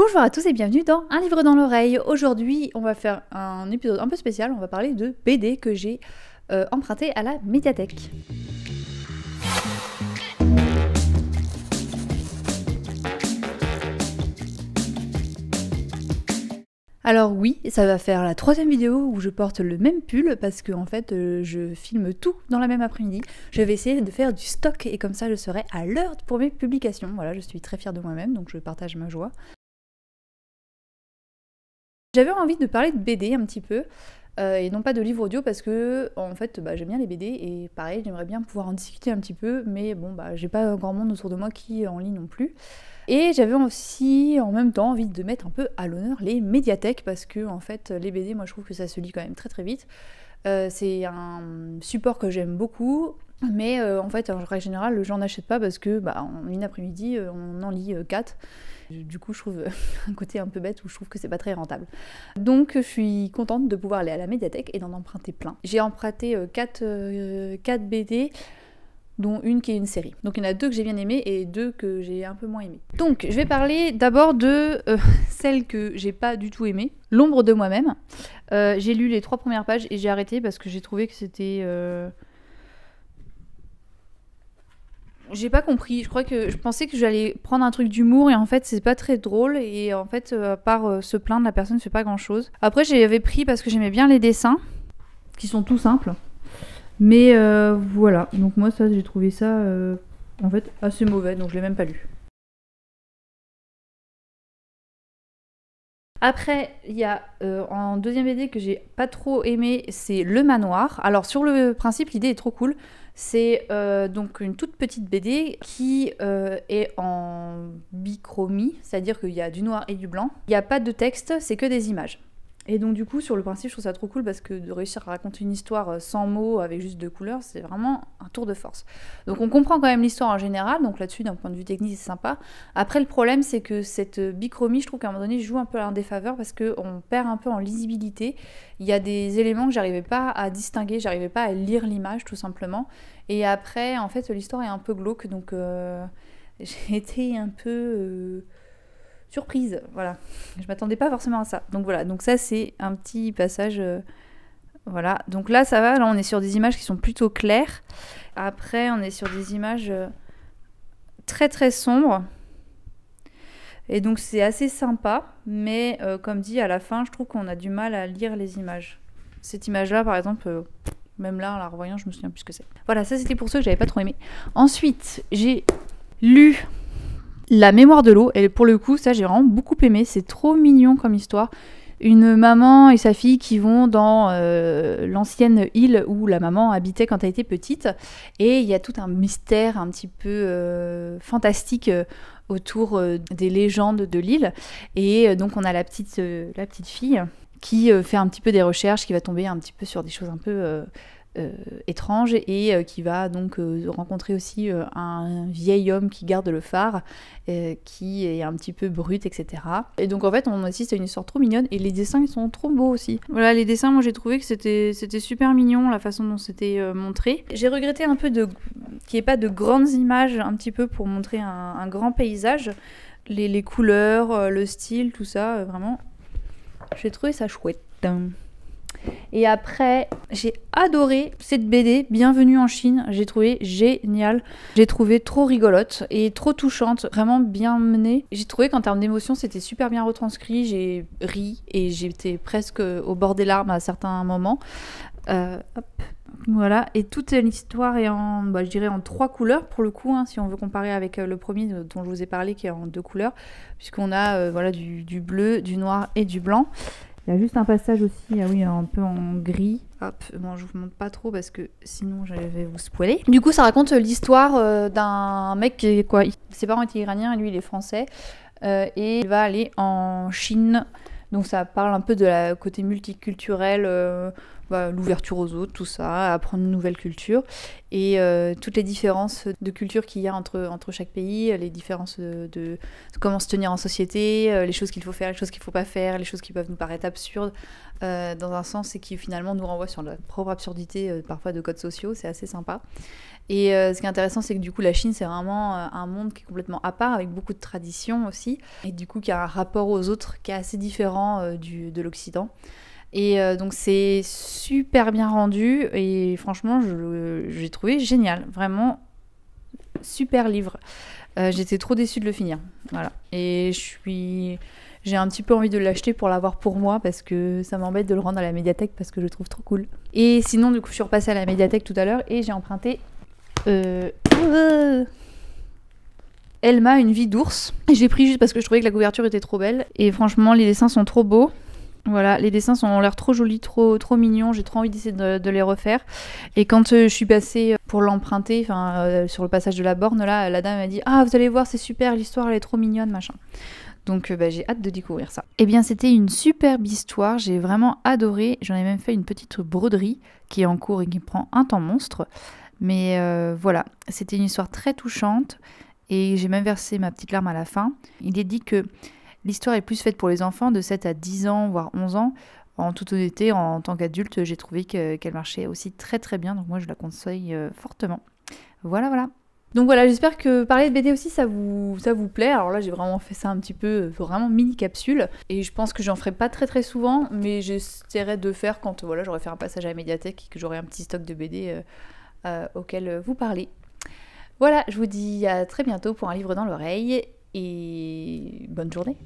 Bonjour à tous et bienvenue dans Un livre dans l'oreille. Aujourd'hui, on va faire un épisode un peu spécial. On va parler de BD que j'ai emprunté à la médiathèque. Alors oui, ça va faire la troisième vidéo où je porte le même pull parce que en fait je filme tout dans la même après-midi. Je vais essayer de faire du stock et comme ça je serai à l'heure pour mes publications. Voilà, je suis très fière de moi-même donc je partage ma joie. J'avais envie de parler de BD un petit peu, et non pas de livres audio parce que en fait j'aime bien les BD et pareil j'aimerais bien pouvoir en discuter un petit peu mais bon j'ai pas grand monde autour de moi qui en lit non plus. Et j'avais aussi en même temps envie de mettre un peu à l'honneur les médiathèques parce que en fait les BD moi je trouve que ça se lit quand même très très vite. C'est un support que j'aime beaucoup. Mais en fait, en règle générale, j'en achète pas parce que en une après-midi, on en lit 4. Du coup, je trouve un côté un peu bête où je trouve que c'est pas très rentable. Donc, je suis contente de pouvoir aller à la médiathèque et d'en emprunter plein. J'ai emprunté 4 BD, dont une qui est une série. Donc, il y en a 2 que j'ai bien aimées et 2 que j'ai un peu moins aimées. Donc, je vais parler d'abord de celle que j'ai pas du tout aimée, L'ombre de moi-même. J'ai lu les 3 premières pages et j'ai arrêté parce que j'ai trouvé que c'était... J'ai pas compris, je pensais que j'allais prendre un truc d'humour et en fait c'est pas très drôle et en fait à part se plaindre la personne ne fait pas grand chose. Après j'avais pris parce que j'aimais bien les dessins qui sont tout simples mais voilà, donc moi ça j'ai trouvé ça en fait assez mauvais donc je l'ai même pas lu. Après, il y a en deuxième BD que j'ai pas trop aimé, c'est Le Manoir. Alors sur le principe, l'idée est trop cool. C'est donc une toute petite BD qui est en bichromie, c'est-à-dire qu'il y a du noir et du blanc. Il n'y a pas de texte, c'est que des images. Et donc du coup, sur le principe, je trouve ça trop cool parce que de réussir à raconter une histoire sans mots, avec juste 2 couleurs, c'est vraiment un tour de force. Donc on comprend quand même l'histoire en général, donc là-dessus, d'un point de vue technique, c'est sympa. Après, le problème, c'est que cette bichromie, je trouve qu'à un moment donné, joue un peu à un défaveur parce qu'on perd un peu en lisibilité. Il y a des éléments que j'arrivais pas à distinguer, j'arrivais pas à lire l'image, tout simplement. Et après, en fait, l'histoire est un peu glauque, donc j'ai été un peu... surprise, voilà. Je m'attendais pas forcément à ça. Donc voilà, donc ça c'est un petit passage, voilà. Donc là ça va, là on est sur des images qui sont plutôt claires. Après on est sur des images très très sombres. Et donc c'est assez sympa, mais comme dit à la fin, je trouve qu'on a du mal à lire les images. Cette image-là par exemple, même là en la revoyant, je me souviens plus ce que c'est. Voilà, ça c'était pour ceux que j'avais pas trop aimé. Ensuite, j'ai lu La mémoire de l'eau, et pour le coup, ça j'ai vraiment beaucoup aimé, c'est trop mignon comme histoire. Une maman et sa fille qui vont dans l'ancienne île où la maman habitait quand elle était petite, et il y a tout un mystère un petit peu fantastique autour des légendes de l'île, et donc on a la petite fille qui fait un petit peu des recherches, qui va tomber un petit peu sur des choses un peu... étrange et qui va donc rencontrer aussi un vieil homme qui garde le phare qui est un petit peu brut, etc. Et donc en fait on assiste à une histoire trop mignonne et les dessins ils sont trop beaux aussi. Voilà, les dessins, moi j'ai trouvé que c'était super mignon la façon dont c'était montré. J'ai regretté un peu qu'il n'y ait pas de grandes images un petit peu pour montrer un grand paysage, les couleurs, le style, tout ça, vraiment j'ai trouvé ça chouette. Et après, j'ai adoré cette BD, Bienvenue en Chine, j'ai trouvé géniale. J'ai trouvé trop rigolote et trop touchante, vraiment bien menée. J'ai trouvé qu'en termes d'émotion, c'était super bien retranscrit, j'ai ri et j'étais presque au bord des larmes à certains moments. Voilà, et toute l'histoire est en, je dirais en 3 couleurs pour le coup, hein, si on veut comparer avec le premier dont je vous ai parlé qui est en 2 couleurs, puisqu'on a voilà, du bleu, du noir et du blanc. Il y a juste un passage aussi, un peu en gris. Hop, bon, je vous montre pas trop parce que sinon je vais vous spoiler. Du coup, ça raconte l'histoire d'un mec qui ses parents étaient iraniens et lui il est français. Et il va aller en Chine. Donc ça parle un peu de la côté multiculturel, l'ouverture aux autres, tout ça, apprendre une nouvelle culture. Et toutes les différences de culture qu'il y a entre chaque pays, les différences de comment se tenir en société, les choses qu'il faut faire, les choses qu'il ne faut pas faire, les choses qui peuvent nous paraître absurdes dans un sens et qui finalement nous renvoient sur la propre absurdité parfois de codes sociaux, c'est assez sympa. Et ce qui est intéressant, c'est que du coup, la Chine, c'est vraiment un monde qui est complètement à part, avec beaucoup de traditions aussi, et du coup, qui a un rapport aux autres qui est assez différent de l'Occident. Et donc, c'est super bien rendu, et franchement, j'ai trouvé génial, vraiment super livre. J'étais trop déçue de le finir, voilà. Et j'ai un petit peu envie de l'acheter pour l'avoir pour moi parce que ça m'embête de le rendre à la médiathèque parce que je le trouve trop cool. Et sinon, du coup, je suis repassée à la médiathèque tout à l'heure et j'ai emprunté Elma, une vie d'ours. J'ai pris juste parce que je trouvais que la couverture était trop belle. Et franchement, les dessins sont trop beaux. Voilà, les dessins ont l'air trop jolis, trop mignons. J'ai trop envie d'essayer de les refaire. Et quand je suis passée pour l'emprunter, sur le passage de la borne, là, la dame m'a dit « Ah, vous allez voir, c'est super, l'histoire, elle est trop mignonne, machin. » Donc j'ai hâte de découvrir ça. Eh bien, c'était une superbe histoire. J'ai vraiment adoré. J'en ai même fait une petite broderie qui est en cours et qui prend un temps monstre. Mais voilà, c'était une histoire très touchante. Et j'ai même versé ma petite larme à la fin. Il est dit que l'histoire est plus faite pour les enfants de 7 à 10 ans, voire 11 ans. En toute honnêteté, en tant qu'adulte, j'ai trouvé qu'elle marchait aussi très très bien. Donc moi, je la conseille fortement. Voilà. Donc voilà, j'espère que parler de BD aussi, ça vous plaît. Alors là, j'ai vraiment fait ça un petit peu, vraiment mini capsule. Et je pense que j'en ferai pas très très souvent, mais j'essaierai de faire quand j'aurai fait un passage à la médiathèque et que j'aurai un petit stock de BD auquel vous parlez. Voilà, je vous dis à très bientôt pour un livre dans l'oreille et bonne journée.